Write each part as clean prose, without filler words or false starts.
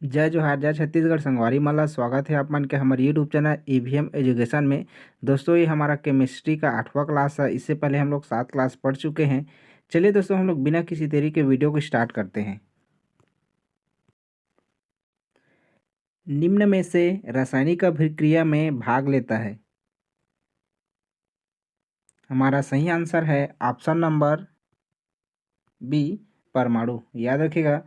जय जोहार, जय छत्तीसगढ़। संगवारी मन ला स्वागत है आप मन के हमारे यूट्यूब चैनल ईवीएम एजुकेशन में। दोस्तों, ये हमारा केमिस्ट्री का 8वां क्लास है। इससे पहले हम लोग 7 क्लास पढ़ चुके हैं। चलिए दोस्तों, हम लोग बिना किसी देरी के वीडियो को स्टार्ट करते हैं। निम्न में से रासायनिक अभिक्रिया में भाग लेता है। हमारा सही आंसर है ऑप्शन नंबर बी, परमाणु। याद रखिएगा,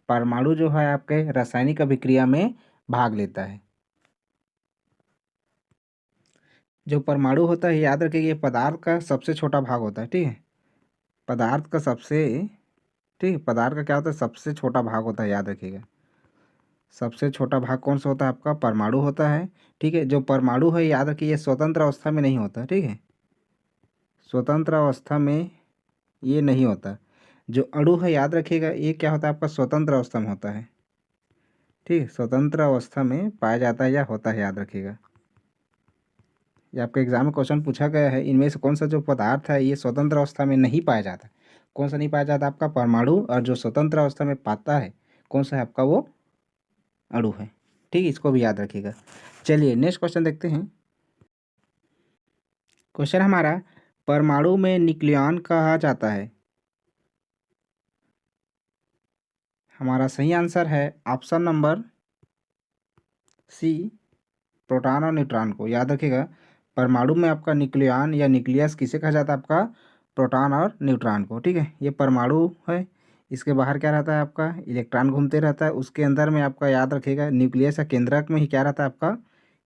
परमाणु जो है आपके रासायनिक अभिक्रिया में भाग लेता है। जो परमाणु होता है, याद रखिए, ये पदार्थ का सबसे छोटा भाग होता है। ठीक है, पदार्थ का सबसे ठीक है, पदार्थ का क्या होता है, सबसे छोटा भाग होता है। याद रखिएगा, सबसे छोटा भाग कौन सा होता है, आपका परमाणु होता है। ठीक है, जो परमाणु है, याद रखिए, ये स्वतंत्र अवस्था में नहीं होता। ठीक है, स्वतंत्र अवस्था में ये नहीं होता। जो अणु है, याद रखिएगा, ये क्या होता है, आपका स्वतंत्र अवस्था में होता है। ठीक है, स्वतंत्र अवस्था में पाया जाता है या होता है। याद रखिएगा, ये आपके एग्जाम में क्वेश्चन पूछा गया है, इनमें से कौन सा जो पदार्थ है ये स्वतंत्र अवस्था में नहीं पाया जाता। कौन सा नहीं पाया जाता, आपका परमाणु। और जो स्वतंत्र अवस्था में पाता है कौन सा है, आपका वो अणु है। ठीक है, इसको भी याद रखिएगा। चलिए नेक्स्ट क्वेश्चन देखते हैं। क्वेश्चन हमारा, परमाणु में न्यूक्लियॉन कहा जाता है। हमारा सही आंसर है ऑप्शन नंबर सी, प्रोटॉन और न्यूट्रॉन को। याद रखिएगा, परमाणु में आपका न्यूक्लियॉन या न्यूक्लियस किसे कहा जाता है, आपका प्रोटॉन और न्यूट्रॉन को। ठीक है, ये परमाणु है, इसके बाहर क्या रहता है, आपका इलेक्ट्रॉन घूमते रहता है। उसके अंदर में आपका याद रखिएगा, न्यूक्लियस या केंद्रक में ही क्या रहता है, आपका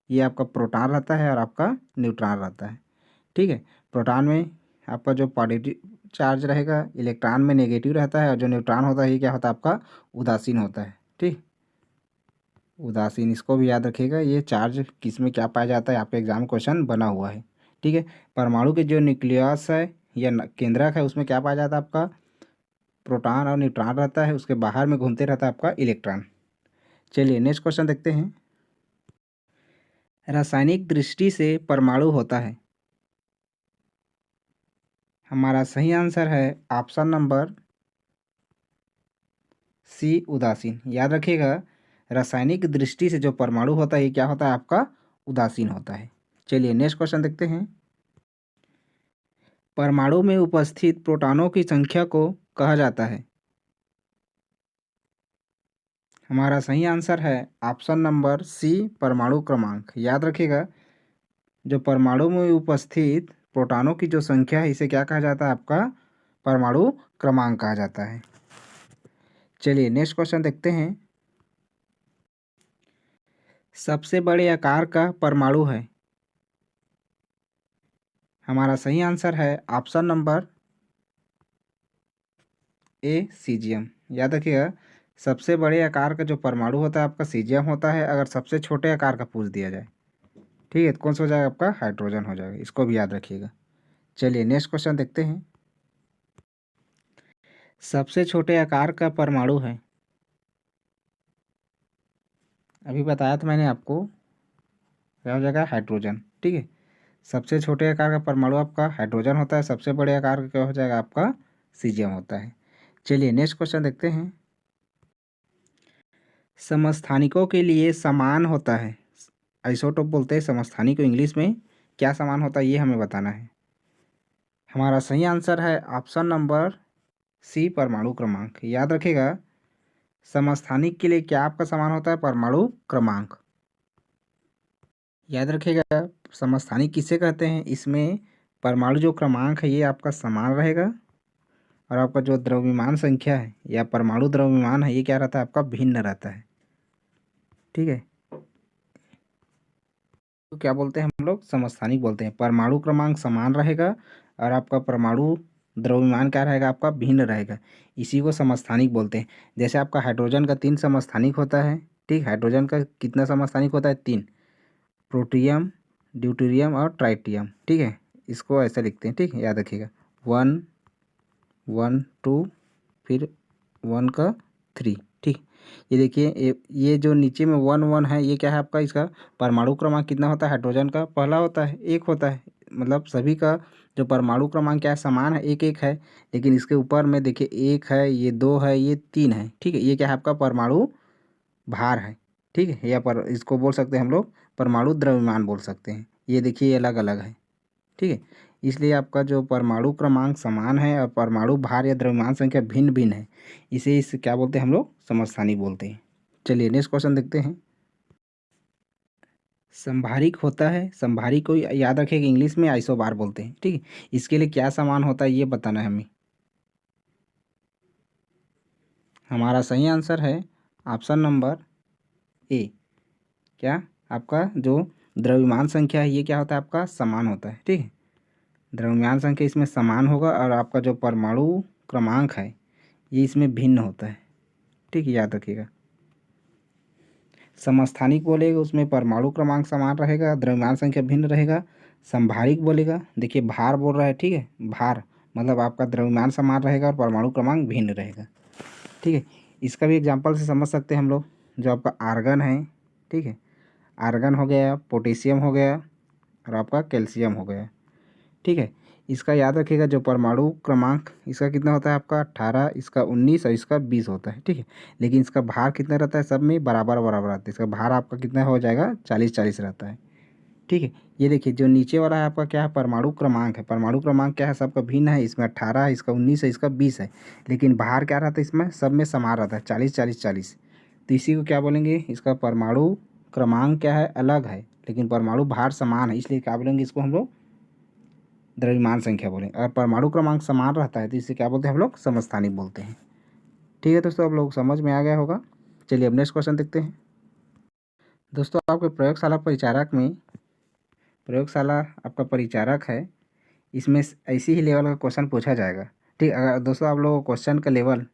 ये आपका प्रोटॉन रहता है और आपका न्यूट्रॉन रहता है। ठीक है, प्रोटॉन में आपका जो पॉजिटिव चार्ज रहेगा, इलेक्ट्रॉन में नेगेटिव रहता है, और जो न्यूट्रॉन होता है ये क्या होता है, आपका उदासीन होता है। ठीक, उदासीन, इसको भी याद रखिएगा। ये चार्ज किस में क्या पाया जाता है, आपके एग्जाम क्वेश्चन बना हुआ है। ठीक है, परमाणु के जो न्यूक्लियस है या केंद्रक है, उसमें क्या पाया जाता है, आपका प्रोटॉन और न्यूट्रॉन रहता है। उसके बाहर में घूमते रहता है आपका इलेक्ट्रॉन। चलिए नेक्स्ट क्वेश्चन देखते हैं। रासायनिक दृष्टि से परमाणु होता है। हमारा सही आंसर है ऑप्शन नंबर सी, उदासीन। याद रखिएगा, रासायनिक दृष्टि से जो परमाणु होता है ये क्या होता है, आपका उदासीन होता है। चलिए नेक्स्ट क्वेश्चन देखते हैं। परमाणु में उपस्थित प्रोटॉनों की संख्या को कहा जाता है। हमारा सही आंसर है ऑप्शन नंबर सी, परमाणु क्रमांक। याद रखिएगा, जो परमाणु में उपस्थित प्रोटॉनों की जो संख्या है इसे क्या कहा जाता है, आपका परमाणु क्रमांक कहा जाता है। चलिए नेक्स्ट क्वेश्चन देखते हैं। सबसे बड़े आकार का परमाणु है। हमारा सही आंसर है ऑप्शन नंबर ए, सीजियम। याद रखिएगा, सबसे बड़े आकार का जो परमाणु होता है आपका सीजियम होता है। अगर सबसे छोटे आकार का पूछ दिया जाए, ठीक है, तो कौन सा हो जाएगा, आपका हाइड्रोजन हो जाएगा। इसको भी याद रखिएगा। चलिए नेक्स्ट क्वेश्चन देखते हैं। सबसे छोटे आकार का परमाणु है, अभी बताया था मैंने आपको, क्या हो जाएगा, हाइड्रोजन। ठीक है, सबसे छोटे आकार का परमाणु आपका हाइड्रोजन होता है। सबसे बड़े आकार का क्या हो जाएगा, आपका सीजियम होता है। चलिए नेक्स्ट क्वेश्चन देखते हैं। समस्थानिकों के लिए समान होता है, आइसोटोप बोलते हैं समस्थानिक को इंग्लिश में। क्या समान होता है ये हमें बताना है। हमारा सही आंसर है ऑप्शन नंबर सी, परमाणु क्रमांक। याद रखिएगा, समस्थानिक के लिए क्या आपका समान होता है, परमाणु क्रमांक। याद रखिएगा, समस्थानिक किसे कहते हैं, इसमें परमाणु जो क्रमांक है ये आपका समान रहेगा, और आपका जो द्रव्यमान संख्या है या परमाणु द्रव्यमान है ये क्या रहता है, आपका भिन्न रहता है। ठीक है, तो क्या बोलते हैं हम लोग, समस्थानिक बोलते हैं। परमाणु क्रमांक समान रहेगा और आपका परमाणु द्रव्यमान क्या रहेगा, आपका भिन्न रहेगा, इसी को समस्थानिक बोलते हैं। जैसे आपका हाइड्रोजन का 3 समस्थानिक होता है। ठीक, हाइड्रोजन का कितना समस्थानिक होता है, 3, प्रोटियम, ड्यूटेरियम और ट्राइटियम। ठीक है, इसको ऐसा लिखते हैं। ठीक है, याद रखिएगा, 1 1 2 फिर 1 का 3। ठीक, ये देखिए, ये जो नीचे में 1 1 है ये क्या है, आपका इसका परमाणु क्रमांक कितना होता है, हाइड्रोजन का पहला होता है, 1 होता है। मतलब सभी का जो परमाणु क्रमांक क्या है, समान है, 1 1 है। लेकिन इसके ऊपर में देखिए 1 है, ये 2 है, ये 3 है। ठीक है, ये क्या है, आपका परमाणु भार है, ठीक है, या पर इसको बोल सकते हैं हम लोग परमाणु द्रव्यमान बोल सकते हैं। ये देखिए ये अलग अलग है, ठीक है। इसलिए आपका जो परमाणु क्रमांक समान है और परमाणु भार या द्रव्यमान संख्या भिन्न भिन्न है, इसे क्या बोलते हैं हम लोग, समस्थानिक बोलते हैं। चलिए नेक्स्ट क्वेश्चन देखते हैं। संभारिक होता है, संभारिक को याद रखिएगा इंग्लिश में आइसोबार बोलते हैं, ठीक है। इसके लिए क्या समान होता है ये बताना है हमें। हमारा सही आंसर है ऑप्शन नंबर ए। क्या आपका जो द्रव्यमान संख्या है ये क्या होता है आपका, समान होता है, ठीक है। द्रव्यमान संख्या इसमें समान होगा और आपका जो परमाणु क्रमांक है ये इसमें भिन्न होता है, ठीक है, याद रखिएगा। समस्थानिक बोलेगा उसमें परमाणु क्रमांक समान रहेगा, द्रव्यमान संख्या भिन्न रहेगा। संभारिक बोलेगा, देखिए भार बोल रहा है, ठीक है, भार मतलब आपका द्रव्यमान समान रहेगा और परमाणु क्रमांक भिन्न रहेगा, ठीक है। इसका भी एग्जांपल से समझ सकते हैं हम लोग। जो आपका आर्गन है, ठीक है, आर्गन हो गया, पोटेशियम हो गया और आपका कैल्शियम हो गया, ठीक है। इसका याद रखिएगा जो परमाणु क्रमांक इसका कितना होता है आपका 18, इसका 19 और इसका 20 होता है, ठीक है। लेकिन इसका भार कितना रहता है, सब में बराबर बराबर आता है। इसका भार आपका कितना हो जाएगा 40-40 रहता है, ठीक है। ये देखिए जो नीचे वाला है आपका क्या है, परमाणु क्रमांक है। परमाणु क्रमांक क्या है, सबका भिन्न है। इसमें 18 है, इसका 19 है, इसका 20 है। लेकिन भार क्या रहता है, इसमें सब में समान रहता है 40-40-40। तो इसी को क्या बोलेंगे, इसका परमाणु क्रमांक क्या है, अलग है, लेकिन परमाणु भार समान है, इसलिए क्या बोलेंगे, इसको हम लोग द्रव्यमान संख्या बोलेंगे। अगर परमाणु क्रमांक समान रहता है तो इसे क्या बोलते हैं हम लोग, समस्थानिक बोलते हैं, ठीक है। दोस्तों आप लोग समझ में आ गया होगा। चलिए अब नेक्स्ट क्वेश्चन देखते हैं। दोस्तों आपके प्रयोगशाला परिचारक में, प्रयोगशाला आपका परिचारक है, इसमें ऐसी ही लेवल का क्वेश्चन पूछा जाएगा, ठीक। अगर दोस्तों आप लोगों को क्वेश्चन का लेवल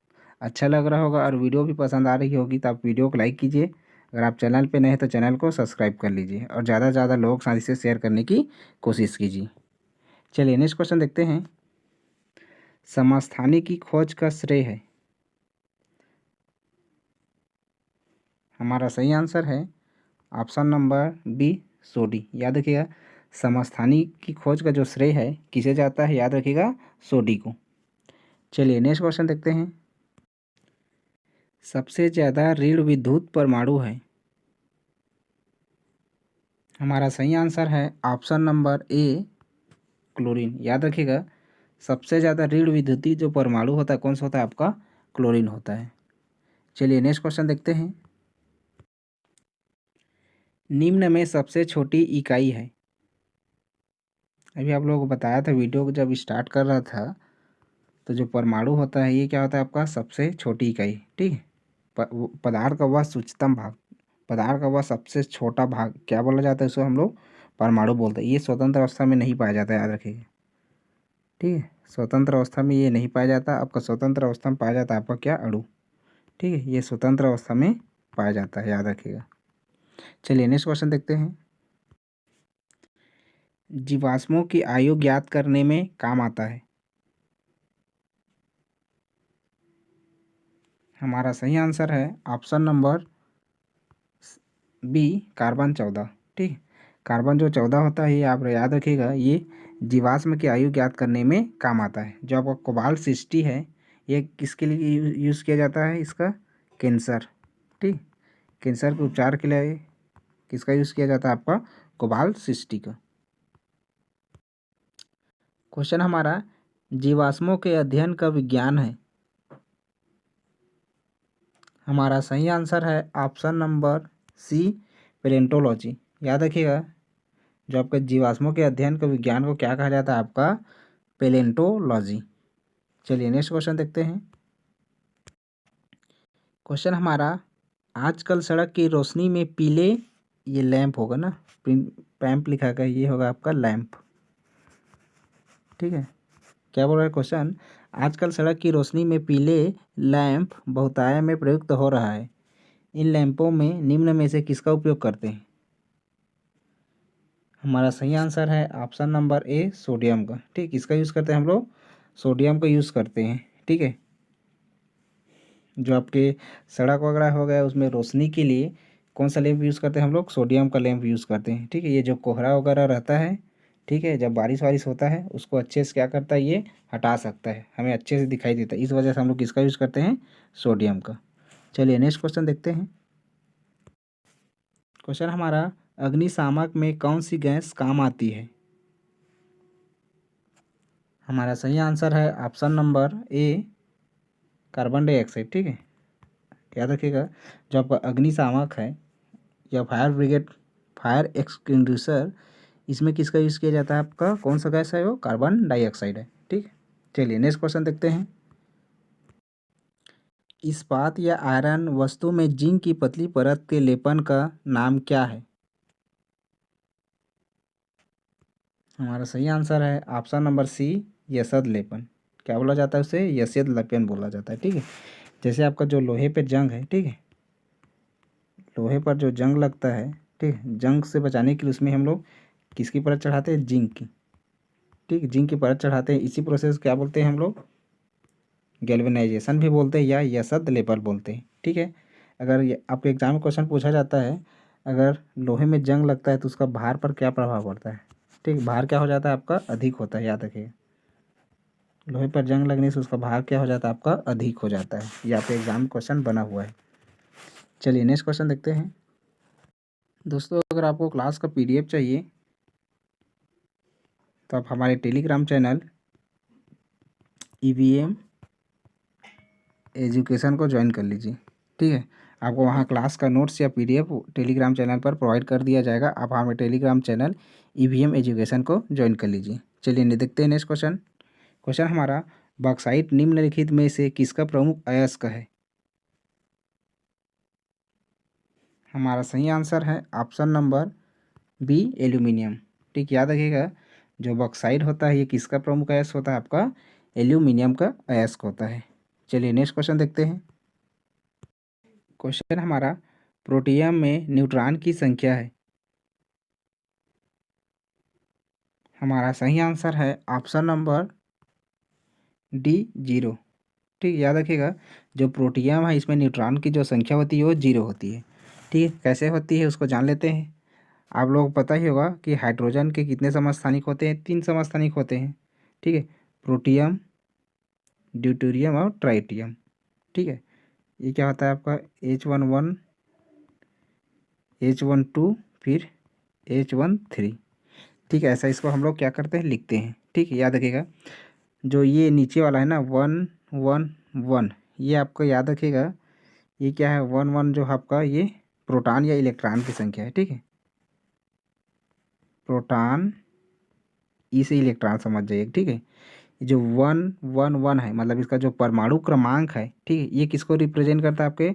अच्छा लग रहा होगा और वीडियो भी पसंद आ रही होगी तो आप वीडियो को लाइक कीजिए। अगर आप चैनल पे नए हैं तो चैनल को सब्सक्राइब कर लीजिए और ज़्यादा से ज़्यादा लोगों के साथ इसे शेयर करने की कोशिश कीजिए। चलिए नेक्स्ट क्वेश्चन देखते हैं। समस्थानिक की खोज का श्रेय है, हमारा सही आंसर है ऑप्शन नंबर बी, सोडी। याद रखिएगा समस्थानिक की खोज का जो श्रेय है किसे जाता है, याद रखिएगा सोडी को। चलिए नेक्स्ट क्वेश्चन देखते हैं। सबसे ज़्यादा ऋण विद्युत परमाणु है, हमारा सही आंसर है ऑप्शन नंबर ए, क्लोरीन। याद रखिएगा सबसे ज़्यादा ऋण विद्युतीय जो परमाणु होता है कौन सा होता है आपका, क्लोरीन होता है। चलिए नेक्स्ट क्वेश्चन देखते हैं। निम्न में सबसे छोटी इकाई है, अभी आप लोगों को बताया था वीडियो को जब स्टार्ट कर रहा था, तो जो परमाणु होता है ये क्या होता है आपका सबसे छोटी इकाई, ठीक है। पदार्थ का वह सूक्ष्मतम भाग, पदार्थ का वह सबसे छोटा भाग क्या बोला जाता है, उसको हम लोग परमाणु बोलते हैं। ये स्वतंत्र अवस्था में नहीं पाया जाता है, याद रखिएगा, ठीक है। स्वतंत्र अवस्था में ये नहीं पाया जाता, आपका स्वतंत्र अवस्था में पाया जाता है आपका क्या, अणु, ठीक है। ये स्वतंत्र अवस्था में पाया जाता है, याद रखिएगा। चलिए नेक्स्ट क्वेश्चन देखते हैं। जीवाश्मों की आयु ज्ञात करने में काम आता है, हमारा सही आंसर है ऑप्शन नंबर बी, कार्बन 14, ठीक है। कार्बन जो 14 होता है ये आप याद रखिएगा, ये जीवाश्म की आयु ज्ञात करने में काम आता है। जो आपका कोबाल्ट 60 है ये किसके लिए यूज़ किया जाता है, इसका कैंसर, ठीक, कैंसर के उपचार के लिए किसका यूज़ किया जाता है आपका, कोबाल्ट 60 का। क्वेश्चन हमारा जीवाश्मों के अध्ययन का विज्ञान है, हमारा सही आंसर है ऑप्शन नंबर सी, पैलेंटोलॉजी। याद रखिएगा जो आपका जीवाश्मों के अध्ययन के विज्ञान को क्या कहा जाता है आपका, पैलेंटोलॉजी। चलिए नेक्स्ट क्वेश्चन देखते हैं। क्वेश्चन हमारा आजकल सड़क की रोशनी में पीले, ये लैंप होगा ना, पैम्प लिखा गया, ये होगा आपका लैंप, ठीक है। क्या बोल रहा है क्वेश्चन, आजकल सड़क की रोशनी में पीले लैंप बहुतायत में प्रयुक्त हो रहा है। इन लैंपों में निम्न में से किसका उपयोग करते हैं, हमारा सही आंसर है ऑप्शन नंबर ए, सोडियम का, ठीक। इसका यूज़ करते हैं हम लोग, सोडियम का यूज़ करते हैं, ठीक है। जो आपके सड़क वगैरह हो गया उसमें रोशनी के लिए कौन सा लैंप यूज़ करते हैं हम लोग, सोडियम का लैंप यूज़ करते हैं, ठीक है। ये जो कोहरा वगैरह रहता है, ठीक है, जब बारिश वारिश होता है उसको अच्छे से क्या करता है, ये हटा सकता है, हमें अच्छे से दिखाई देता है, इस वजह से हम लोग किसका यूज़ करते हैं, सोडियम का। चलिए नेक्स्ट क्वेश्चन देखते हैं। क्वेश्चन हमारा, अग्निशामक में कौन सी गैस काम आती है? हमारा सही आंसर है option number A, carbon dioxide. ठीक है, याद रखिएगा, जो आपका अग्निशामक है या फायर ब्रिगेड, फायर एक्सटिंग्विशर, इसमें किसका यूज़ किया जाता है? आपका कौन सा गैस है? वो कार्बन डाइऑक्साइड है। ठीक है, चलिए नेक्स्ट क्वेश्चन देखते हैं। इस्पात या आयरन वस्तु में जिंक की पतली परत के लेपन का नाम क्या है? हमारा सही आंसर है ऑप्शन नंबर सी, यशद लेपन। क्या बोला जाता है उसे? यशद लेपन बोला जाता है। ठीक है, जैसे आपका जो लोहे पे जंग है, ठीक है, लोहे पर जो जंग लगता है, ठीक है, जंग से बचाने के लिए उसमें हम लोग किसकी परत चढ़ाते हैं? जिंक की। ठीक है, जिंक की परत चढ़ाते हैं। इसी प्रोसेस क्या बोलते हैं हम लोग? गैल्वेनाइजेशन भी बोलते हैं या यशद लेपन बोलते हैं। ठीक है, अगर आपके एग्जाम में क्वेश्चन पूछा जाता है, अगर लोहे में जंग लगता है तो उसका भार पर क्या प्रभाव पड़ता है? ठीक, भार क्या हो जाता है आपका? अधिक होता है। याद रखिए, लोहे पर जंग लगने से उसका भार क्या हो जाता है आपका? अधिक हो जाता है। ये आपके एग्जाम में क्वेश्चन बना हुआ है। चलिए नेक्स्ट क्वेश्चन देखते हैं। दोस्तों, अगर आपको क्लास का PDF चाहिए तो आप हमारे टेलीग्राम चैनल EVM एजुकेशन को ज्वाइन कर लीजिए। ठीक है, आपको वहाँ क्लास का नोट्स या PDF टेलीग्राम चैनल पर प्रोवाइड कर दिया जाएगा। आप हमारे टेलीग्राम चैनल EVM एजुकेशन को ज्वाइन कर लीजिए। चलिए देखते हैं नेक्स्ट क्वेश्चन। क्वेश्चन हमारा, बॉक्साइट निम्नलिखित में से किसका प्रमुख अयस्क है? हमारा सही आंसर है ऑप्शन नंबर बी, एल्यूमिनियम। ठीक, याद रखिएगा, जो बॉक्साइट होता है ये किसका प्रमुख अयस्क होता है? आपका एल्यूमिनियम का अयस्क होता है। चलिए नेक्स्ट क्वेश्चन देखते हैं। क्वेश्चन हमारा, प्रोटियम में न्यूट्रॉन की संख्या है? हमारा सही आंसर है ऑप्शन नंबर डी, 0। ठीक, याद रखिएगा, जो प्रोटियम है इसमें न्यूट्रॉन की जो संख्या होती है वो 0 होती है। ठीक है, कैसे होती है उसको जान लेते हैं। आप लोगों को पता ही होगा कि हाइड्रोजन के कितने समस्थानिक होते हैं? 3 समस्थानिक होते हैं। ठीक है, प्रोटियम, ड्यूटेरियम और ट्राइटियम। ठीक है, ये क्या होता है आपका? H11, H12, फिर H13। ठीक है, ऐसा इसको हम लोग क्या करते हैं? लिखते हैं। ठीक है, याद रखिएगा, जो ये नीचे वाला है ना 1 1 1, ये आपको याद रखिएगा, ये क्या है? 1 1 जो आपका ये प्रोटॉन या इलेक्ट्रॉन की संख्या है। ठीक है, प्रोटॉन, ई से इलेक्ट्रॉन समझ जाइए। ठीक है, जो 1 1 1 है, मतलब इसका जो परमाणु क्रमांक है, ठीक है, ये किसको रिप्रेजेंट करता है? आपके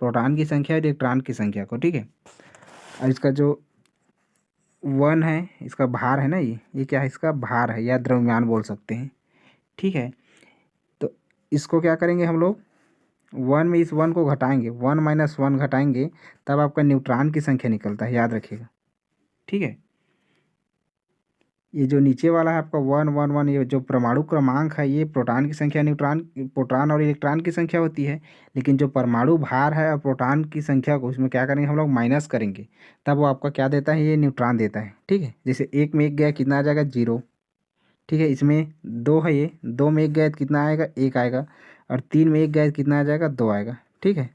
प्रोटॉन की संख्या और इलेक्ट्रॉन की संख्या को। ठीक है, और इसका जो 1 है, इसका भार है ना, ये क्या है? इसका भार है या द्रव्यमान बोल सकते हैं। ठीक है, तो इसको क्या करेंगे हम लोग? 1 में इस 1 को घटाएंगे, 1 - 1 घटाएंगे, तब आपका न्यूट्रॉन की संख्या निकलता है। याद रखिएगा। ठीक है, ये जो नीचे वाला है आपका 1 1 1, ये जो परमाणु क्रमांक है ये प्रोटॉन की संख्या, प्रोटॉन और इलेक्ट्रॉन की संख्या होती है। लेकिन जो परमाणु भार है और प्रोटॉन की संख्या को इसमें क्या करेंगे हम लोग? माइनस करेंगे, तब वो आपका क्या देता है? ये न्यूट्रॉन देता है। ठीक है, जैसे 1 में 1 गया, कितना आ जाएगा? 0। ठीक है, इसमें 2 है, ये 2 में 1 गया तो कितना आएगा? 1 आएगा। और 3 में 1 गया तो कितना आ जाएगा? 2 आएगा। ठीक है,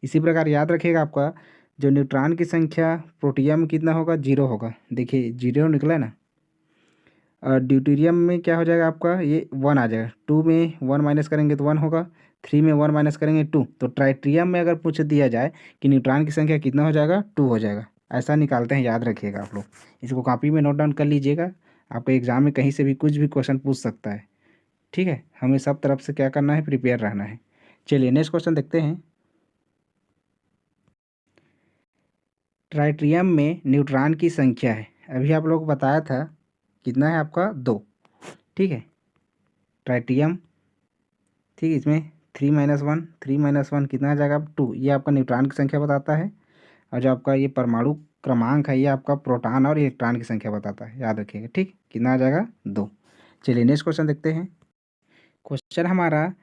इसी प्रकार याद रखिएगा, आपका जो न्यूट्रॉन की संख्या प्रोटियम में कितना होगा? 0 होगा। देखिए 0 निकला ना। और ड्यूटेरियम में क्या हो जाएगा आपका? ये 1 आ जाएगा। 2 में 1 माइनस करेंगे तो 1 होगा। 3 में 1 माइनस करेंगे 2। तो ट्राइटियम में अगर पूछ दिया जाए कि न्यूट्रॉन की संख्या कितना हो जाएगा? 2 हो जाएगा। ऐसा निकालते हैं, याद रखिएगा आप लोग। इसको कॉपी में नोट डाउन कर लीजिएगा, आपको एग्जाम में कहीं से भी कुछ भी क्वेश्चन पूछ सकता है। ठीक है, हमें सब तरफ से क्या करना है? प्रिपेयर रहना है। चलिए नेक्स्ट क्वेश्चन देखते हैं। ट्राइटियम में न्यूट्रॉन की संख्या है, अभी आप लोग को बताया था, कितना है आपका? 2। ठीक है, ट्राइटियम, ठीक है, इसमें 3 - 1 कितना आ जाएगा? 2। ये आपका न्यूट्रॉन की संख्या बताता है। और जो आपका ये परमाणु क्रमांक है ये आपका प्रोटॉन और इलेक्ट्रॉन की संख्या बताता है। याद रखिएगा। ठीक, कितना आ जाएगा? 2। चलिए नेक्स्ट क्वेश्चन देखते हैं। क्वेश्चन हमारा,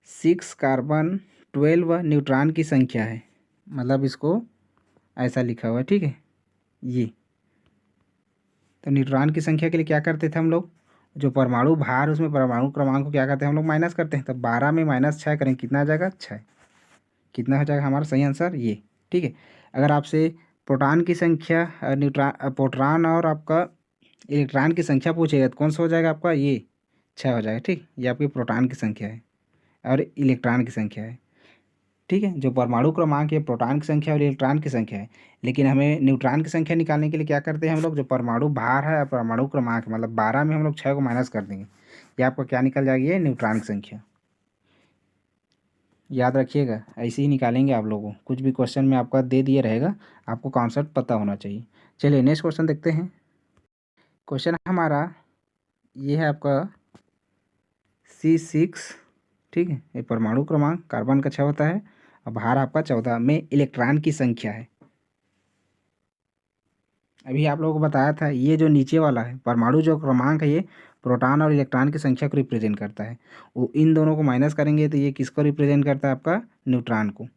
6 कार्बन 12 न्यूट्रॉन की संख्या है, मतलब इसको ऐसा लिखा हुआ है। ठीक है, ये तो न्यूट्रॉन की संख्या के लिए क्या करते थे हम लोग? जो परमाणु भार उसमें परमाणु क्रमांक को क्या करते हैं हम लोग? माइनस करते हैं। तो 12 में -6 करें, कितना आ जाएगा? 6। कितना हो जाएगा हमारा सही आंसर? ये। ठीक है, अगर आपसे प्रोटॉन की संख्या प्रोटॉन और आपका इलेक्ट्रॉन की संख्या पूछेगा तो कौन सा हो जाएगा आपका, ये 6 हो जाएगा। ठीक, ये आपकी प्रोटॉन की संख्या है और इलेक्ट्रॉन की संख्या है। ठीक है, जो परमाणु क्रमांक है प्रोटॉन की संख्या और इलेक्ट्रॉन की संख्या है। लेकिन हमें न्यूट्रॉन की संख्या निकालने के लिए क्या करते हैं हम लोग, जो परमाणु भार है और परमाणु क्रमांक मतलब 12 में हम लोग 6 को माइनस कर देंगे, ये आपका क्या निकल जाएगी, ये न्यूट्रॉन की संख्या। याद रखिएगा, ऐसे ही निकालेंगे आप लोगों को, कुछ भी क्वेश्चन में आपका दे दिया रहेगा, आपको कॉन्सेप्ट पता होना चाहिए। चलिए नेक्स्ट क्वेश्चन देखते हैं। क्वेश्चन हमारा ये है आपका C6। ठीक है, ये परमाणु क्रमांक कार्बन का 6 होता है और भार आपका 14 में इलेक्ट्रॉन की संख्या है। अभी आप लोगों को बताया था ये जो नीचे वाला है परमाणु जो क्रमांक है ये प्रोटॉन और इलेक्ट्रॉन की संख्या को रिप्रेजेंट करता है। वो इन दोनों को माइनस करेंगे तो ये किसको रिप्रेजेंट करता है, आपका न्यूट्रॉन को।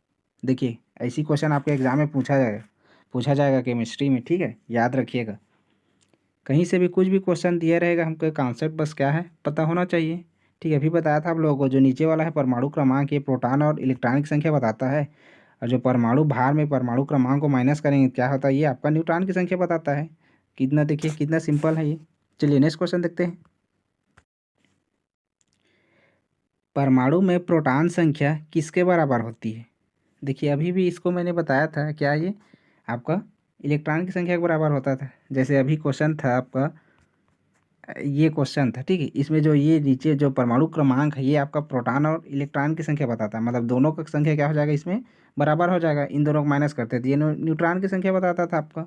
देखिए ऐसी क्वेश्चन आपके एग्जाम में पूछा जाएगा केमिस्ट्री में। ठीक है, याद रखिएगा, कहीं से भी कुछ भी क्वेश्चन दिया रहेगा, हमको कॉन्सेप्ट बस क्या है पता होना चाहिए। ठीक है, अभी बताया था आप लोगों को जो नीचे वाला है परमाणु क्रमांक ये प्रोटॉन और इलेक्ट्रॉन की संख्या बताता है, और जो परमाणु भार में परमाणु क्रमांक को माइनस करेंगे क्या होता है, ये आपका न्यूट्रॉन की संख्या बताता है। कितना, देखिए कितना सिंपल है ये। चलिए नेक्स्ट क्वेश्चन देखते हैं। परमाणु में प्रोटॉन संख्या किसके बराबर होती है। देखिए अभी भी इसको मैंने बताया था, क्या ये आपका इलेक्ट्रॉन की संख्या के बराबर होता था। जैसे अभी क्वेश्चन था आपका, ये क्वेश्चन था। ठीक है, इसमें जो ये नीचे जो परमाणु क्रमांक है ये आपका प्रोटॉन और इलेक्ट्रॉन की संख्या बताता है, मतलब दोनों का संख्या क्या हो जाएगा, इसमें बराबर हो जाएगा। इन दोनों को माइनस करते थे, ये न्यूट्रॉन की संख्या बताता था आपका।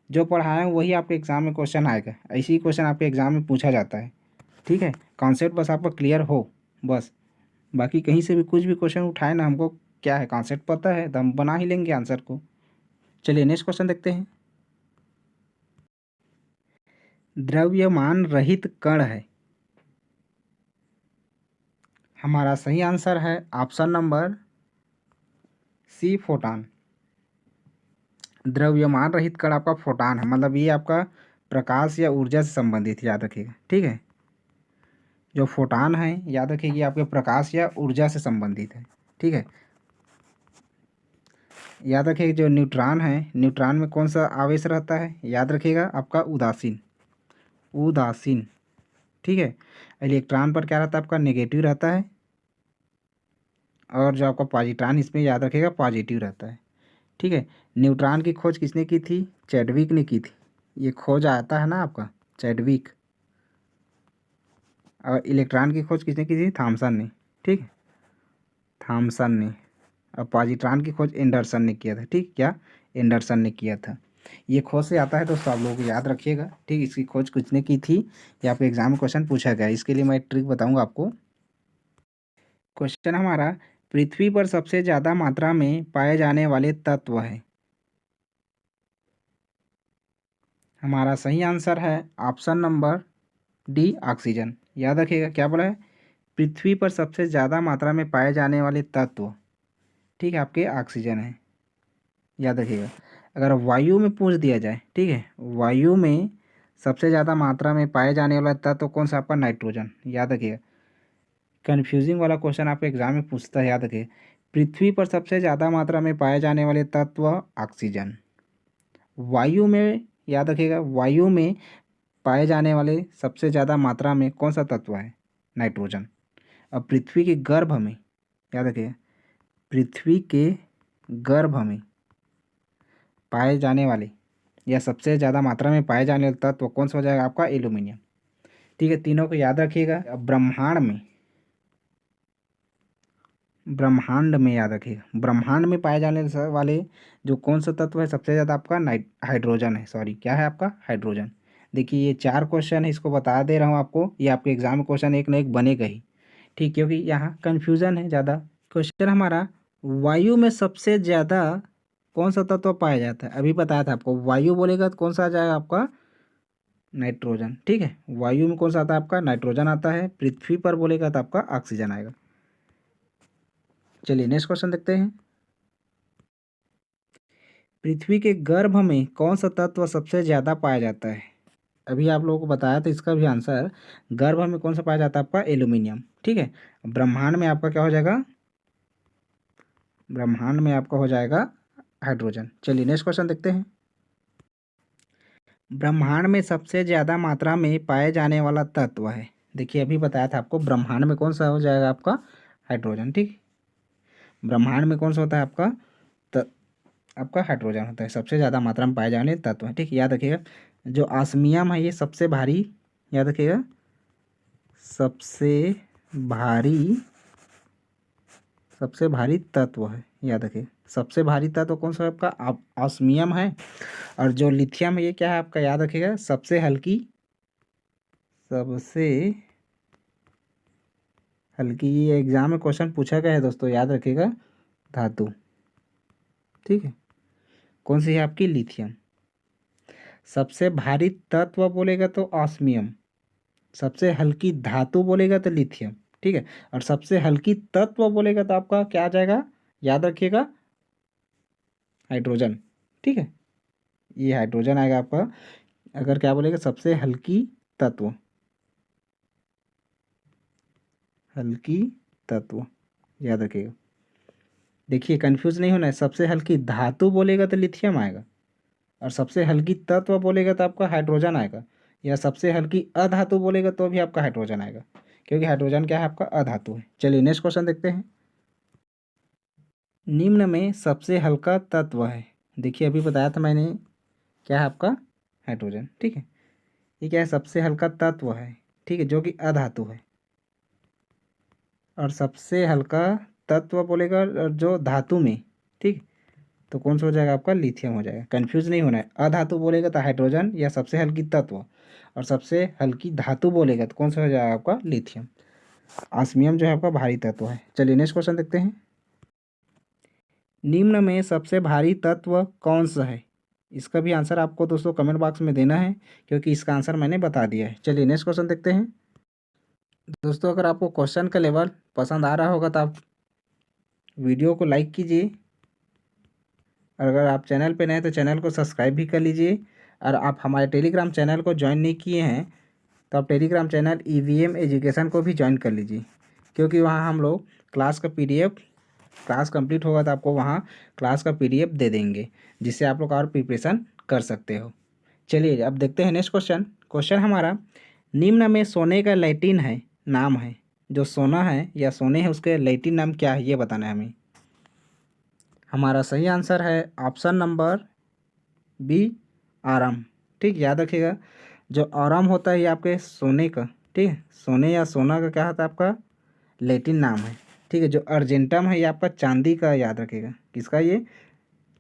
जो पढ़ाया है वही आपके एग्जाम में क्वेश्चन आएगा, ऐसे ही क्वेश्चन आपके एग्जाम में पूछा जाता है। ठीक है, कॉन्सेप्ट बस आपका क्लियर हो बस, बाकी कहीं से भी कुछ भी क्वेश्चन उठाए ना, हमको क्या है कॉन्सेप्ट पता है तो हम बना ही लेंगे आंसर को। चलिए नेक्स्ट क्वेश्चन देखते हैं। द्रव्यमान रहित कण है। हमारा सही आंसर है ऑप्शन नंबर सी, फोटॉन। द्रव्यमान रहित कण आपका फोटॉन है, मतलब ये आपका प्रकाश या ऊर्जा से संबंधित, याद रखिएगा। ठीक है, जो फोटॉन है याद रखिए ये आपके प्रकाश या ऊर्जा से संबंधित है। ठीक है, याद रखिए जो न्यूट्रॉन है, न्यूट्रॉन में कौन सा आवेश रहता है, याद रखिएगा आपका उदासीन। उदासीन, ठीक है। इलेक्ट्रॉन पर क्या रहता है, आपका नेगेटिव रहता है, और जो आपका पॉजिट्रॉन इसमें याद रखिएगा पॉजिटिव रहता है। ठीक है, न्यूट्रॉन की खोज किसने की थी, चैडविक ने की थी। ये खोज आता है ना आपका चैडविक। और इलेक्ट्रॉन की खोज किसने की थी, थॉमसन ने। ठीक है, थॉमसन ने। और पॉजिट्रॉन की खोज एंडरसन ने किया था। ठीक, क्या एंडरसन ने किया था। ये खोज से आता है दोस्तों, आप लोगों को याद रखिएगा। ठीक, इसकी खोज किसने की थी, ये आपके एग्जाम में क्वेश्चन पूछा गया। इसके लिए मैं एक ट्रिक बताऊंगा आपको। क्वेश्चन हमारा, पृथ्वी पर सबसे ज़्यादा मात्रा में पाए जाने वाले तत्व है। हमारा सही आंसर है ऑप्शन नंबर डी, ऑक्सीजन। याद रखिएगा क्या बोला है, पृथ्वी पर सबसे ज़्यादा मात्रा में पाए जाने वाले तत्व, ठीक है, आपके ऑक्सीजन है। याद रखिएगा, अगर वायु में पूछ दिया जाए, ठीक है, वायु में सबसे ज़्यादा मात्रा में पाए जाने वाला तत्व कौन सा, आपका नाइट्रोजन। याद रखिएगा, कन्फ्यूजिंग वाला क्वेश्चन आपके एग्जाम में पूछता है। याद रखिए, पृथ्वी पर सबसे ज़्यादा मात्रा में पाए जाने वाले तत्व ऑक्सीजन। वायु में याद रखिएगा, वायु में पाए जाने वाले सबसे ज़्यादा मात्रा में कौन सा तत्व है, नाइट्रोजन। अब पृथ्वी के गर्भ में, याद रखिएगा, पृथ्वी के गर्भ में पाए जाने वाले या सबसे ज़्यादा मात्रा में पाए जाने वाले तत्व कौन सा हो जाएगा, आपका एल्यूमिनियम। ठीक है, तीनों को याद रखिएगा। अब ब्रह्मांड में याद रखिएगा, ब्रह्मांड में पाए जाने वाले जो कौन सा तत्व है सबसे ज़्यादा, आपका हाइड्रोजन है। सॉरी, क्या है आपका, हाइड्रोजन। देखिए ये 4 क्वेश्चन है, इसको बता दे रहा हूँ आपको, ये आपके एग्जाम में क्वेश्चन एक न एक बनेगा ही। ठीक, क्योंकि यहाँ कन्फ्यूज़न है ज़्यादा। क्वेश्चन हमारा, वायु में सबसे ज़्यादा कौन सा तत्व पाया जाता है। अभी बताया था आपको, वायु बोलेगा तो कौन सा आ जाएगा, आपका नाइट्रोजन। ठीक है, वायु में कौन सा आता है, आपका नाइट्रोजन आता है। पृथ्वी पर बोलेगा तो आपका ऑक्सीजन आएगा। चलिए नेक्स्ट क्वेश्चन देखते हैं। पृथ्वी के गर्भ में कौन सा तत्व सबसे ज़्यादा पाया जाता है। अभी आप लोगों को बताया था इसका भी आंसर, गर्भ में कौन सा पाया जाता है, आपका एल्यूमिनियम। ठीक है, ब्रह्मांड में आपका क्या हो जाएगा, ब्रह्मांड में आपका हो जाएगा हाइड्रोजन। चलिए नेक्स्ट क्वेश्चन देखते हैं। ब्रह्मांड में सबसे ज़्यादा मात्रा में पाए जाने वाला तत्व है। देखिए अभी बताया था आपको, ब्रह्मांड में कौन सा हो जाएगा आपका, हाइड्रोजन। ठीक, ब्रह्मांड में कौन सा होता है आपका, आपका हाइड्रोजन होता है, सबसे ज़्यादा मात्रा में पाए जाने तत्व है। ठीक, याद रखिएगा जो ऑस्मियम है ये सबसे भारी, याद रखिएगा सबसे भारी तत्व है। याद रखिए सबसे भारी तत्व कौन सा है आपका, ऑस्मियम है। और जो लिथियम है ये क्या है आपका, याद रखिएगा सबसे हल्की ये एग्जाम में क्वेश्चन पूछा गया है दोस्तों, याद रखिएगा धातु। ठीक है, कौन सी है आपकी, लिथियम। सबसे भारी तत्व बोलेगा तो ऑस्मियम, सबसे हल्की धातु बोलेगा तो लिथियम। ठीक है, और सबसे हल्की तत्व बोलेगा तो आपका क्या आ जाएगा, याद रखिएगा हाइड्रोजन। ठीक है, ये हाइड्रोजन आएगा आपका। अगर क्या बोलेगा, सबसे हल्की तत्व, याद रखिएगा। देखिए कंफ्यूज नहीं होना है, सबसे हल्की धातु बोलेगा तो लिथियम आएगा, और सबसे हल्की तत्व बोलेगा तो आपका हाइड्रोजन आएगा, या सबसे हल्की अधातु बोलेगा तो भी आपका हाइड्रोजन आएगा, क्योंकि हाइड्रोजन क्या है आपका, अधातु है। चलिए नेक्स्ट क्वेश्चन देखते हैं। निम्न में सबसे हल्का तत्व है। देखिए अभी बताया था मैंने, क्या है आपका, हाइड्रोजन। ठीक है, ये क्या है, सबसे हल्का तत्व है। ठीक है, जो कि अधातु है। और सबसे हल्का तत्व बोलेगा जो धातु में, ठीक, तो कौन सा हो जाएगा आपका, लिथियम हो जाएगा। कंफ्यूज नहीं होना है, अधातु बोलेगा तो हाइड्रोजन या सबसे हल्की तत्व, और सबसे हल्की धातु बोलेगा तो कौन सा हो जाएगा आपका, लिथियम। ऑस्मियम जो है आपका भारी तत्व है। चलिए नेक्स्ट क्वेश्चन देखते हैं। निम्न में सबसे भारी तत्व कौन सा है। इसका भी आंसर आपको दोस्तों कमेंट बॉक्स में देना है, क्योंकि इसका आंसर मैंने बता दिया है। चलिए नेक्स्ट क्वेश्चन देखते हैं। दोस्तों अगर आपको क्वेश्चन का लेवल पसंद आ रहा होगा तो आप वीडियो को लाइक कीजिए, और अगर आप चैनल पे नए हैं तो चैनल को सब्सक्राइब भी कर लीजिए। और आप हमारे टेलीग्राम चैनल को ज्वाइन नहीं किए हैं तो आप टेलीग्राम चैनल ईवीएम एजुकेशन को भी ज्वाइन कर लीजिए, क्योंकि वहाँ हम लोग क्लास का पीडीएफ, क्लास कंप्लीट होगा तो आपको वहाँ क्लास का पीडीएफ दे देंगे, जिससे आप लोग और प्रिपरेशन कर सकते हो। चलिए अब देखते हैं नेक्स्ट क्वेश्चन। क्वेश्चन हमारा, निम्न में सोने का लैटिन है नाम है, जो सोना है या सोने है उसके लैटिन नाम क्या है ये बताना है हमें। हमारा सही आंसर है ऑप्शन नंबर बी, आराम। ठीक, याद रखिएगा जो आराम होता है ये आपके सोने का, ठीक है, सोने या सोना का क्या होता है आपका, लैटिन नाम है। ठीक है, जो अर्जेंटम है ये आपका चांदी का, याद रखिएगा किसका, ये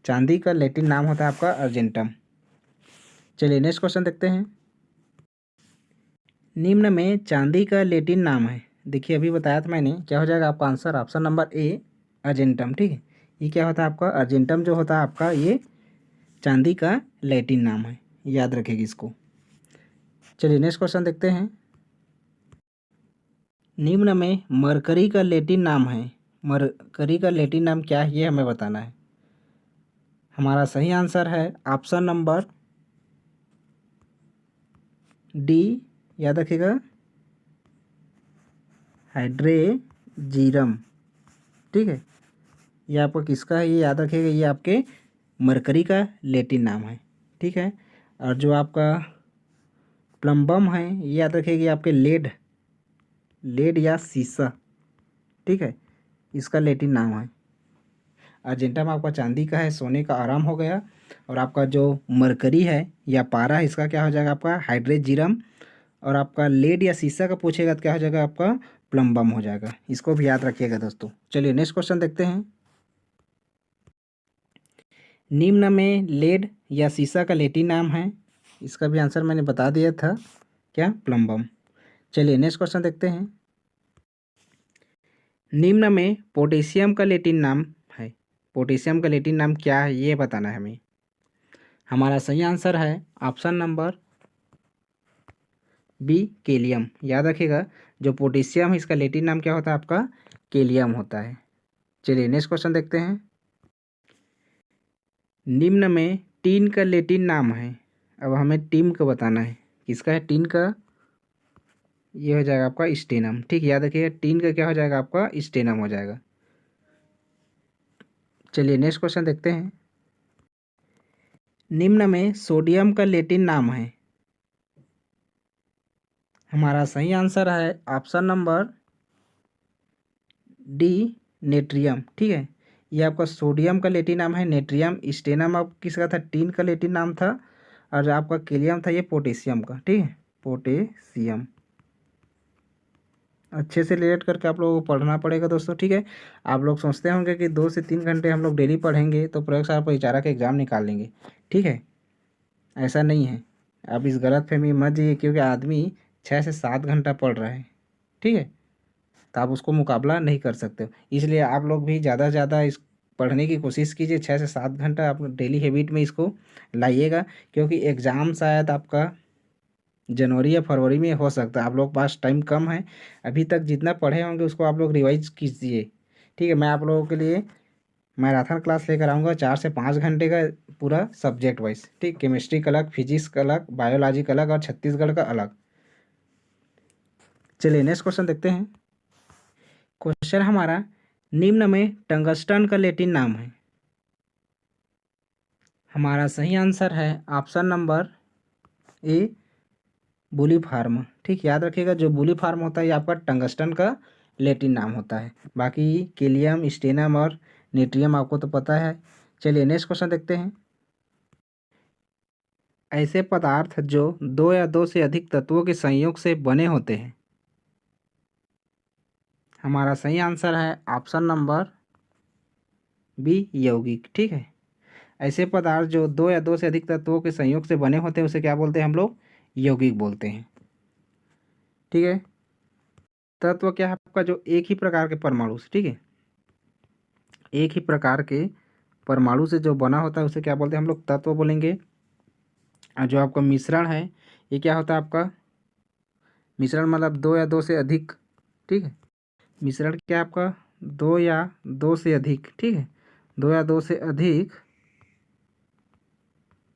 चांदी का लैटिन नाम होता है आपका अर्जेंटम। चलिए नेक्स्ट क्वेश्चन देखते हैं। निम्न में चांदी का लैटिन नाम है। देखिए अभी बताया था मैंने, क्या हो जाएगा आपका answer, option number A, argentum. ठीक है, ये क्या होता है आपका, अर्जेंटम जो होता है आपका ये चांदी का लैटिन नाम है, याद रखेगी इसको। चलिए नेक्स्ट क्वेश्चन देखते हैं। निम्न में मरकरी का लैटिन नाम है, मरकरी का लैटिन नाम क्या है ये हमें बताना है। हमारा सही आंसर है ऑप्शन नंबर डी, याद रखिएगा हाइड्रेजिरम। ठीक है, ये आपका किसका है ये याद रखिएगा, ये आपके मरकरी का लैटिन नाम है। ठीक है, और जो आपका प्लम्बम है ये याद रखिएगा, ये आपके लेड या सीसा। ठीक है, इसका लैटिन नाम है। अर्जेंटम आपका चांदी का है, सोने का आराम हो गया। और आपका जो मरकरी है या पारा है इसका क्या हो जाएगा आपका, हाइड्रेजिरम। और आपका लेड या सीसा का पूछेगा तो क्या हो जाएगा आपका, प्लम्बम हो जाएगा। इसको भी याद रखिएगा दोस्तों। चलिए नेक्स्ट क्वेश्चन देखते हैं। निम्न में लेड या सीसा का लैटिन नाम है, इसका भी आंसर मैंने बता दिया था, क्या, प्लम्बम। चलिए नेक्स्ट क्वेश्चन देखते हैं। निम्न में पोटेशियम का लैटिन नाम है, पोटेशियम का लैटिन नाम क्या है ये बताना है हमें। हमारा सही आंसर है ऑप्शन नंबर बी, केलियम। याद रखिएगा जो पोटेशियम है इसका लैटिन नाम क्या होता है आपका, केलियम होता है। चलिए नेक्स्ट क्वेश्चन देखते हैं। निम्न में टीन का लैटिन नाम है, अब हमें टीम का बताना है, किसका है टीन का, ये हो जाएगा आपका स्टेनम। ठीक, याद रखिएगा टीन का क्या हो जाएगा आपका, स्टेनम हो जाएगा। चलिए नेक्स्ट क्वेश्चन देखते हैं। निम्न में सोडियम का लैटिन नाम है। हमारा सही आंसर है ऑप्शन नंबर डी, नेट्रियम। ठीक है, ये आपका सोडियम का लैटिन नाम है नेट्रियम। स्टेनम आप किसका था, टीन का लैटिन नाम था। और जो आपका केलियम था ये पोटेशियम का। ठीक है, पोटेशियम। अच्छे से रिलेट करके आप लोगों को पढ़ना पड़ेगा दोस्तों। ठीक है, आप लोग सोचते होंगे कि 2 से 3 घंटे हम लोग डेली पढ़ेंगे तो प्रयोगशाला परिचारक का एग्ज़ाम निकाल लेंगे। ठीक है, ऐसा नहीं है। आप इस गलत फहमी मत जाइए, क्योंकि आदमी 6 से 7 घंटा पढ़ रहा है। ठीक है, तो आप उसको मुकाबला नहीं कर सकते हो। इसलिए आप लोग भी ज़्यादा से ज़्यादा इस पढ़ने की कोशिश कीजिए। 6 से 7 घंटा आप डेली हैबिट में इसको लाइएगा, क्योंकि एग्ज़ाम शायद आपका जनवरी या फरवरी में हो सकता है। आप लोग पास टाइम कम है, अभी तक जितना पढ़े होंगे उसको आप लोग रिवाइज कीजिए। ठीक है, मैं आप लोगों के लिए मैराथन क्लास लेकर आऊँगा 4 से 5 घंटे का, पूरा सब्जेक्ट वाइज। ठीक, केमिस्ट्री का अलग, फिजिक्स का अलग, बायोलॉजी का अलग और छत्तीसगढ़ का अलग। चलिए नेक्स्ट क्वेश्चन देखते हैं। क्वेश्चन हमारा, निम्न में टंगस्टन का लैटिन नाम है। हमारा सही आंसर है ऑप्शन नंबर ए, बुलीफार्म। ठीक, याद रखिएगा, जो बुलीफार्म होता है ये आपका टंगस्टन का लैटिन नाम होता है। बाकी केलियम, स्टेनम और नेट्रियम आपको तो पता है। चलिए नेक्स्ट क्वेश्चन देखते हैं। ऐसे पदार्थ जो 2 या 2 से अधिक तत्वों के संयोग से बने होते हैं। हमारा सही आंसर है ऑप्शन नंबर बी, यौगिक। ठीक है, ऐसे पदार्थ जो 2 या 2 से अधिक तत्वों के संयोग से बने होते हैं उसे क्या बोलते हैं हम लोग, यौगिक बोलते हैं। ठीक है, तत्व क्या है आपका, जो एक ही प्रकार के परमाणु से, ठीक है, एक ही प्रकार के परमाणु से जो बना होता है उसे क्या बोलते हैं हम लोग, तत्व बोलेंगे। और जो आपका मिश्रण है ये क्या होता है आपका, मिश्रण मतलब 2 या 2 से अधिक। ठीक है, मिश्रण क्या है आपका, 2 या 2 से अधिक। ठीक है, 2 या 2 से अधिक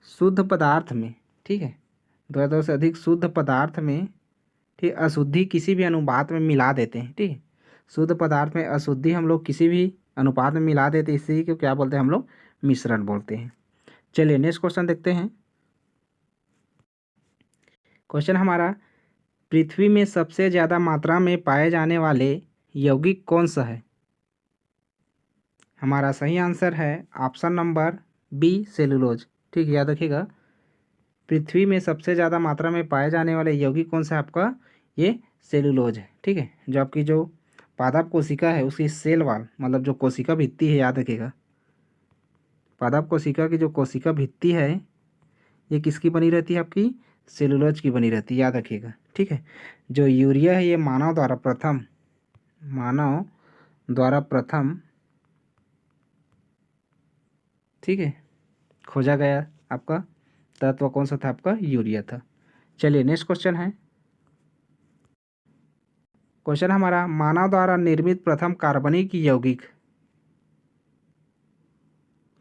शुद्ध पदार्थ में। ठीक है, 2 या 2 से अधिक शुद्ध पदार्थ में, ठीक, अशुद्धि किसी भी अनुपात में मिला देते हैं। ठीक है, शुद्ध पदार्थ में अशुद्धि हम लोग किसी भी अनुपात में मिला देते हैं, इसी को क्या बोलते हैं हम लोग, मिश्रण बोलते हैं। चलिए नेक्स्ट क्वेश्चन देखते हैं। क्वेश्चन हमारा, पृथ्वी में सबसे ज़्यादा मात्रा में पाए जाने वाले यौगिक कौन सा है। हमारा सही आंसर है ऑप्शन नंबर बी, सेलुलोज। ठीक, याद रखिएगा, पृथ्वी में सबसे ज़्यादा मात्रा में पाए जाने वाले यौगिक कौन सा है आपका, ये सेलुलोज है। ठीक है, जो आपकी जो पादप कोशिका है उसकी सेल वाल मतलब जो कोशिका भित्ति है, याद रखिएगा, पादप कोशिका की जो कोशिका भित्ति है ये किसकी बनी रहती है आपकी, सेलुलोज की बनी रहती है, याद रखिएगा। ठीक है, जो यूरिया है ये मानव द्वारा प्रथम, ठीक है, खोजा गया आपका तत्व कौन सा था, आपका यूरिया था। चलिए नेक्स्ट क्वेश्चन है। क्वेश्चन हमारा, मानव द्वारा निर्मित प्रथम कार्बनिक यौगिक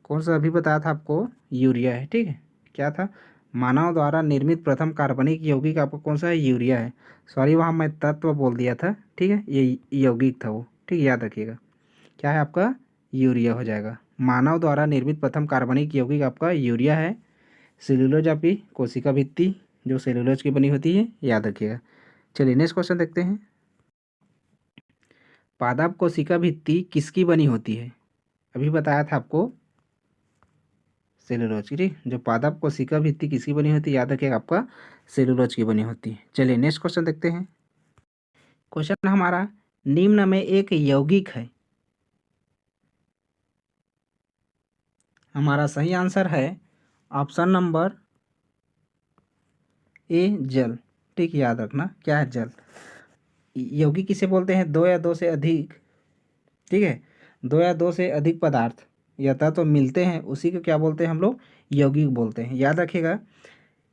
कौन सा, अभी बताया था आपको यूरिया है। ठीक है, क्या था, मानव द्वारा निर्मित प्रथम कार्बनिक यौगिक आपको कौन सा है, यूरिया है। सॉरी, वहाँ मैं तत्व बोल दिया था। ठीक है, ये यौगिक था वो। ठीक, याद रखिएगा, क्या है आपका, यूरिया हो जाएगा। मानव द्वारा निर्मित प्रथम कार्बनिक यौगिक आपका यूरिया है। सेलुलोज आपकी कोशिका भित्ति जो सेलुलोज की बनी होती है, याद रखिएगा। चलिए नेक्स्ट क्वेश्चन देखते हैं। पादप कोशिका भित्ति किसकी बनी होती है, अभी बताया था आपको सेलुलोज की। ठीक, जो पादप कोशिका भित्ति किसकी बनी होती है, याद रखिएगा, आपका सेलुलोज की बनी होती है। चलिए नेक्स्ट क्वेश्चन देखते हैं। क्वेश्चन हमारा, निम्न में एक यौगिक है। हमारा सही आंसर है ऑप्शन नंबर ए, जल। ठीक, याद रखना, क्या है, जल। यौगिक किसे बोलते हैं, 2 या 2 से अधिक। ठीक है, 2 या 2 से अधिक पदार्थ या तत्व मिलते हैं उसी को क्या बोलते हैं हम लोग, यौगिक बोलते हैं। याद रखिएगा,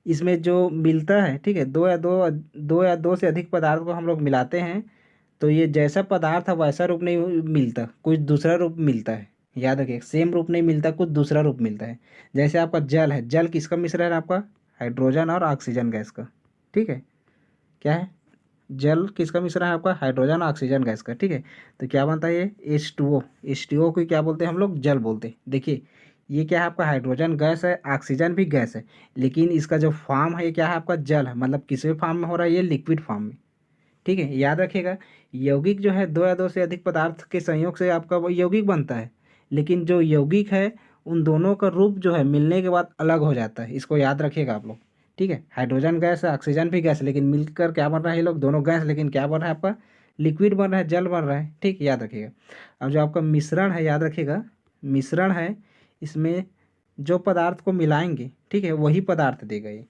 इसमें जो मिलता है, ठीक है, 2 या 2 से अधिक पदार्थ को हम लोग मिलाते हैं तो ये जैसा पदार्थ है वैसा रूप नहीं मिलता, कुछ दूसरा रूप मिलता है। याद रखिए, सेम रूप नहीं मिलता, कुछ दूसरा रूप मिलता है। जैसे आपका जल है, जल किसका मिश्रण है आपका, हाइड्रोजन और ऑक्सीजन गैस का। ठीक है, क्या है, जल किसका मिश्रण है आपका, हाइड्रोजन ऑक्सीजन गैस का। ठीक है, तो क्या बनता है ये H2O। H2O को क्या बोलते हैं हम लोग, जल बोलते हैं। देखिए ये क्या है आपका हाइड्रोजन गैस है, ऑक्सीजन भी गैस है, लेकिन इसका जो फॉर्म है ये क्या है आपका जल है, मतलब किसी फॉर्म में हो रहा है, ये लिक्विड फॉर्म में। ठीक है, याद रखिएगा। यौगिक जो है दो या दो से अधिक पदार्थ के संयोग से आपका वो यौगिक बनता है, लेकिन जो यौगिक है उन दोनों का रूप जो है मिलने के बाद अलग हो जाता है, इसको याद रखिएगा आप लोग। ठीक है, हाइड्रोजन गैस है, ऑक्सीजन भी गैस, लेकिन मिलकर क्या बन रहा है, ये लोग दोनों गैस, लेकिन क्या बन रहा है आपका लिक्विड बन रहा है, जल बन रहा है। ठीक, याद रखिएगा। अब जो आपका मिश्रण है, याद रखिएगा, मिश्रण है, इसमें जो पदार्थ को मिलाएंगे, ठीक है, वही पदार्थ देगा ये।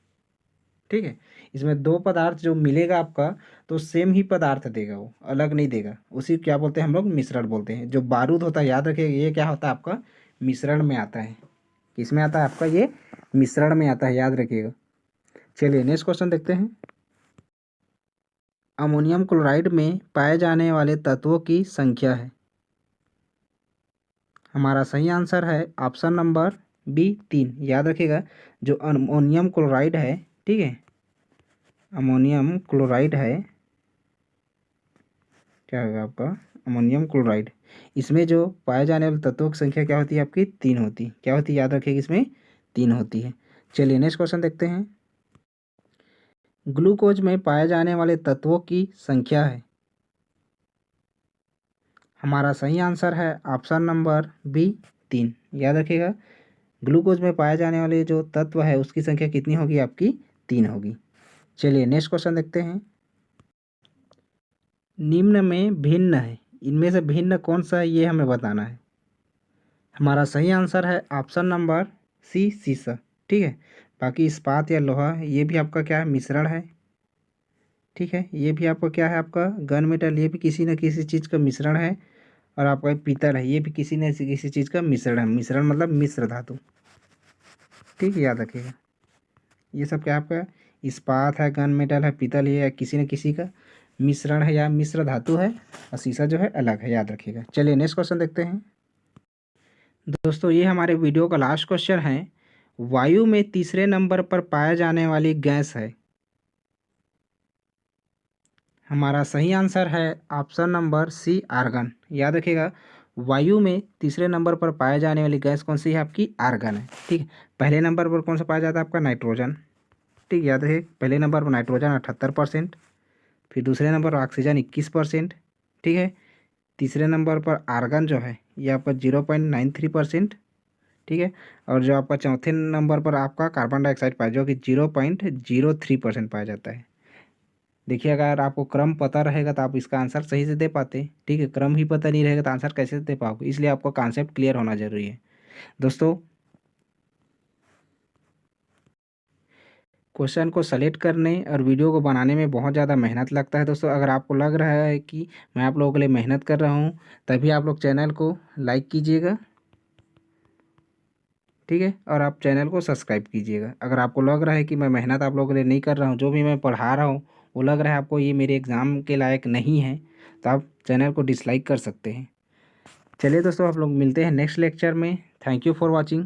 ठीक है, इसमें दो पदार्थ जो मिलेगा आपका तो सेम ही पदार्थ देगा, वो अलग नहीं देगा, उसी क्या बोलते हैं हम लोग, मिश्रण बोलते हैं। जो बारूद होता है, याद रखिएगा, ये क्या होता है आपका मिश्रण में आता है। किस में आता है आपका, ये मिश्रण में आता है, याद रखिएगा। चलिए नेक्स्ट क्वेश्चन देखते हैं। अमोनियम क्लोराइड में पाए जाने वाले तत्वों की संख्या है। हमारा सही आंसर है ऑप्शन नंबर बी 3। याद रखिएगा, जो अमोनियम क्लोराइड है, ठीक है, अमोनियम क्लोराइड है, क्या होगा आपका अमोनियम क्लोराइड, इसमें जो पाए जाने वाले तत्वों की संख्या क्या होती है आपकी, 3 होती है। क्या होती है, याद रखिएगा, इसमें 3 होती है। चलिए नेक्स्ट क्वेश्चन देखते हैं। ग्लूकोज में पाए जाने वाले तत्वों की संख्या है। हमारा सही आंसर है ऑप्शन नंबर बी 3। याद रखिएगा, ग्लूकोज में पाए जाने वाले जो तत्व है उसकी संख्या कितनी होगी आपकी, 3 होगी। चलिए नेक्स्ट क्वेश्चन देखते हैं। निम्न में भिन्न है, इनमें से भिन्न कौन सा है ये हमें बताना है। हमारा सही आंसर है ऑप्शन नंबर सी, सीसा। ठीक है, बाकी इस्पात या लोहा ये भी आपका क्या है, मिश्रण है। ठीक है, ये भी आपका क्या है, आपका गन मेटल, ये भी किसी न किसी चीज़ का मिश्रण है। और आपका पीतल है, ये भी किसी न किसी चीज़ का मिश्रण है। मिश्रण मतलब मिश्र धातु। ठीक है, याद रखिएगा, ये सब क्या आपका इस्पात है, गन मेटल है, पीतल ये है, किसी न किसी का मिश्रण है या मिश्र धातु है, और शीशा जो है अलग है, याद रखिएगा। चलिए नेक्स्ट क्वेश्चन देखते हैं। दोस्तों ये हमारे वीडियो का लास्ट क्वेश्चन है। वायु में तीसरे नंबर पर पाया जाने वाली गैस है। हमारा सही आंसर है ऑप्शन नंबर सी, आर्गन। याद रखिएगा, वायु में तीसरे नंबर पर पाए जाने वाली गैस कौन सी है आपकी, आर्गन है। ठीक है, पहले नंबर पर कौन सा पाया जाता है आपका, नाइट्रोजन। ठीक, याद रखिए, पहले नंबर पर नाइट्रोजन 78%, फिर दूसरे नंबर पर ऑक्सीजन 21%। ठीक है, तीसरे नंबर पर आर्गन जो है ये आपका 0.93%। ठीक है, और जो आपका चौथे नंबर पर आपका कार्बन डाइऑक्साइड पाया जो कि 0.03% पाया जाता है। देखिए, अगर आपको क्रम पता रहेगा तो आप इसका आंसर सही से दे पाते। ठीक है, क्रम ही पता नहीं रहेगा तो आंसर कैसे दे पाओगे, इसलिए आपको कॉन्सेप्ट क्लियर होना जरूरी है। दोस्तों क्वेश्चन को सेलेक्ट करने और वीडियो को बनाने में बहुत ज़्यादा मेहनत लगता है। दोस्तों अगर आपको लग रहा है कि मैं आप लोगों के लिए मेहनत कर रहा हूँ, तभी आप लोग चैनल को लाइक कीजिएगा। ठीक है, और आप चैनल को सब्सक्राइब कीजिएगा। अगर आपको लग रहा है कि मैं मेहनत आप लोगों के लिए नहीं कर रहा हूँ, जो भी मैं पढ़ा रहा हूँ वो लग रहा है आपको ये मेरे एग्ज़ाम के लायक नहीं है, तो आप चैनल को डिसलाइक कर सकते हैं। चलिए दोस्तों, आप लोग मिलते हैं नेक्स्ट लेक्चर में। Thank you for watching.